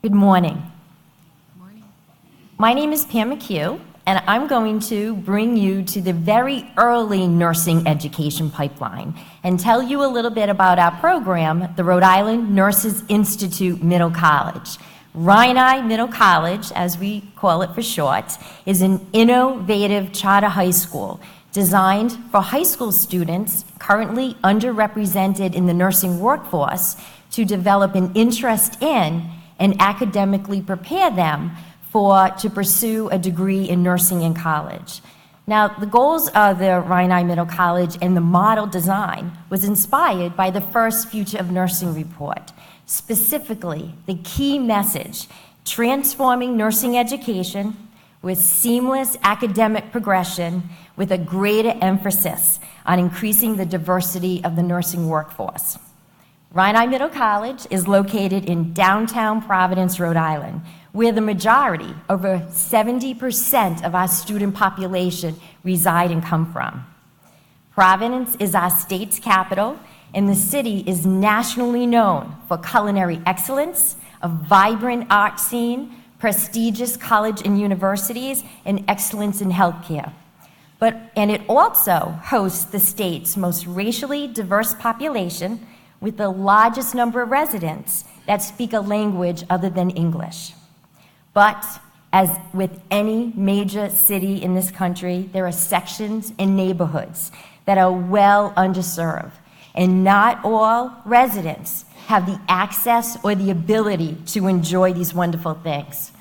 Good morning. My name is Pam McCue, and I'm going to bring you to the very early nursing education pipeline and tell you a little bit about our program, the Rhode Island Nurses Institute Middle College. Rhode Middle College, as we call it for short, is an innovative charter high school designed for high school students currently underrepresented in the nursing workforce to develop an interest in and academically prepare them to pursue a degree in nursing in college. Now, the goals of the Rhode Middle College and the model design was inspired by the first Future of Nursing report. Specifically, the key message, transforming nursing education with seamless academic progression with a greater emphasis on increasing the diversity of the nursing workforce. Rhode Middle College is located in downtown Providence, Rhode Island, where the majority, over 70% of our student population reside and come from. Providence is our state's capital, and the city is nationally known for culinary excellence, a vibrant art scene, prestigious college and universities, and excellence in healthcare. And it also hosts the state's most racially diverse population with the largest number of residents that speak a language other than English. But as with any major city in this country, there are sections and neighborhoods that are well underserved, and not all residents have the access or the ability to enjoy these wonderful things.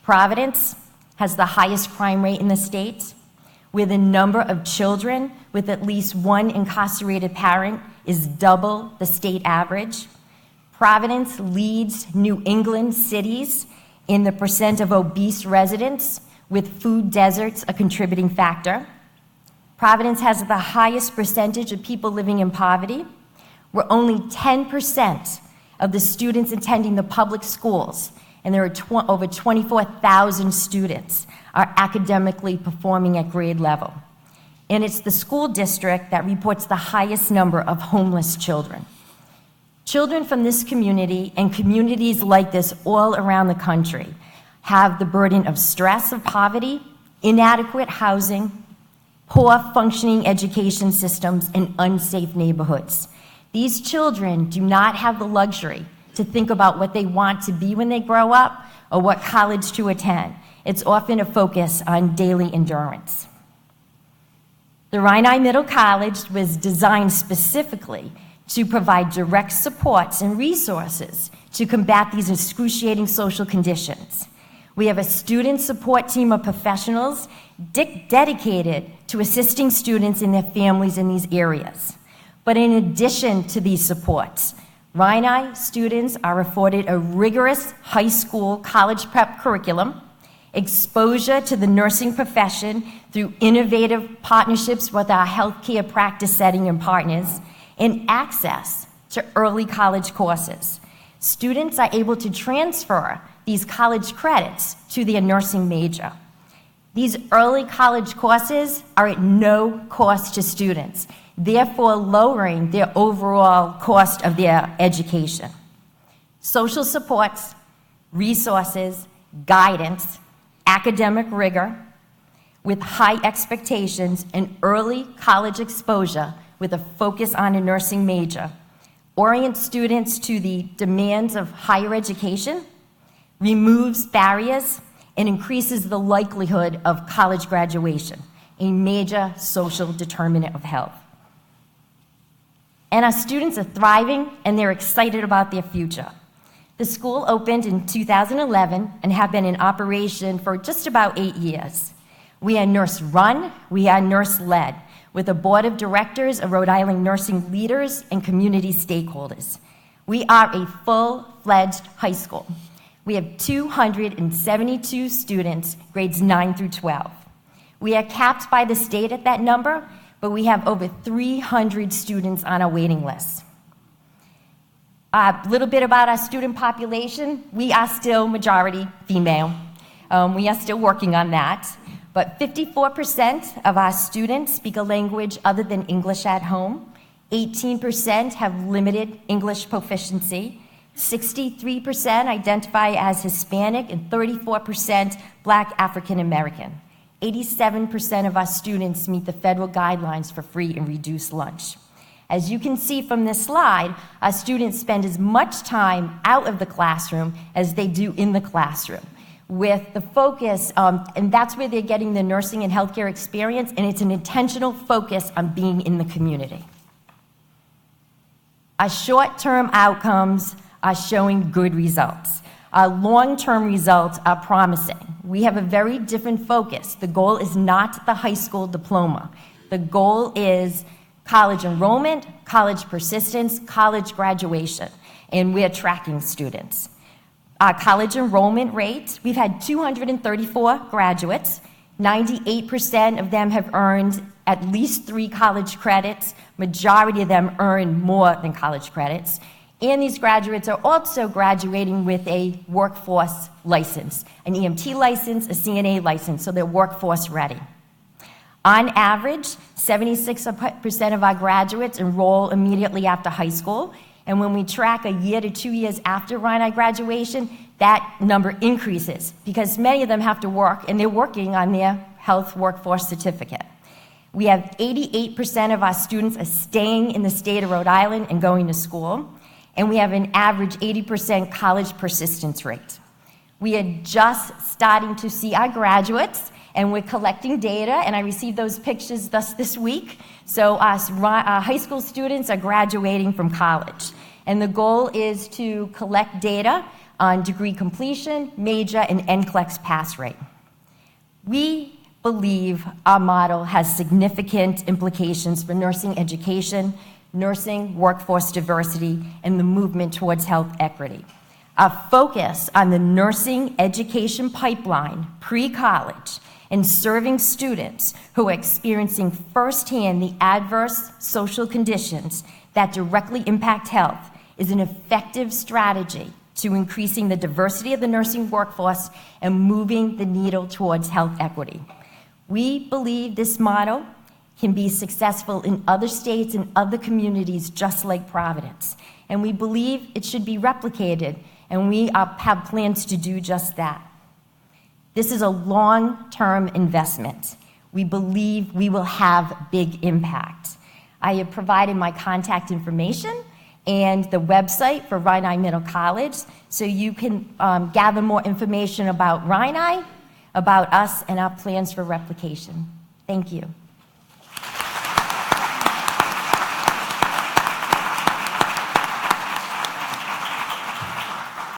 Providence has the highest crime rate in the state, where the number of children with at least one incarcerated parent is double the state average. Providence leads New England cities in the percent of obese residents, with food deserts a contributing factor. Providence has the highest percentage of people living in poverty, where only 10% of the students attending the public schools, and there are over 24,000 students, are academically performing at grade level. And it's the school district that reports the highest number of homeless children. Children from this community and communities like this all around the country have the burden of stress of poverty, inadequate housing, poor functioning education systems, and unsafe neighborhoods. These children do not have the luxury to think about what they want to be when they grow up or what college to attend. It's often a focus on daily endurance. The Rhode Middle College was designed specifically to provide direct supports and resources to combat these excruciating social conditions. We have a student support team of professionals dedicated to assisting students and their families in these areas. But in addition to these supports, Rhode students are afforded a rigorous high school college prep curriculum, exposure to the nursing profession through innovative partnerships with our healthcare practice setting and partners, and access to early college courses. Students are able to transfer these college credits to their nursing major. These early college courses are at no cost to students, therefore lowering their overall cost of their education. Social supports, resources, guidance, academic rigor, with high expectations and early college exposure with a focus on a nursing major, orient students to the demands of higher education, removes barriers, and increases the likelihood of college graduation, a major social determinant of health. And our students are thriving and they're excited about their future. The school opened in 2011 and have been in operation for just about 8 years. We are nurse-run, we are nurse-led, with a board of directors of Rhode Island nursing leaders and community stakeholders. We are a full-fledged high school. We have 272 students, grades 9 through 12. We are capped by the state at that number, but we have over 300 students on our waiting list. A little bit about our student population. We are still majority female. We are still working on that. But 54% of our students speak a language other than English at home. 18% have limited English proficiency. 63% identify as Hispanic, and 34% Black African American. 87% of our students meet the federal guidelines for free and reduced lunch. As you can see from this slide, our students spend as much time out of the classroom as they do in the classroom, with the focus, and that's where they're getting the nursing and healthcare experience, and it's an intentional focus on being in the community. Our short-term outcomes are showing good results. Our long-term results are promising. We have a very different focus. The goal is not the high school diploma. The goal is college enrollment, college persistence, college graduation, and we're tracking students. Our college enrollment rate, we've had 234 graduates. 98% of them have earned at least 3 college credits. Majority of them earn more than college credits. And these graduates are also graduating with a workforce license, an EMT license, a CNA license, so they're workforce ready. On average, 76% of our graduates enroll immediately after high school, and when we track a year to 2 years after Rhode graduation, that number increases because many of them have to work, and they're working on their health workforce certificate. We have 88% of our students are staying in the state of Rhode Island and going to school, and we have an average 80% college persistence rate. We are just starting to see our graduates, and we're collecting data, and I received those pictures this week. So our high school students are graduating from college, and the goal is to collect data on degree completion, major, and NCLEX pass rate. We believe our model has significant implications for nursing education, nursing workforce diversity, and the movement towards health equity. Our focus on the nursing education pipeline pre-college and serving students who are experiencing firsthand the adverse social conditions that directly impact health is an effective strategy to increasing the diversity of the nursing workforce and moving the needle towards health equity. We believe this model can be successful in other states and other communities just like Providence, and we believe it should be replicated, and we have plans to do just that. This is a long-term investment. We believe we will have big impact. I have provided my contact information and the website for Rhode Middle College, so you can gather more information about Rhode, about us, and our plans for replication. Thank you.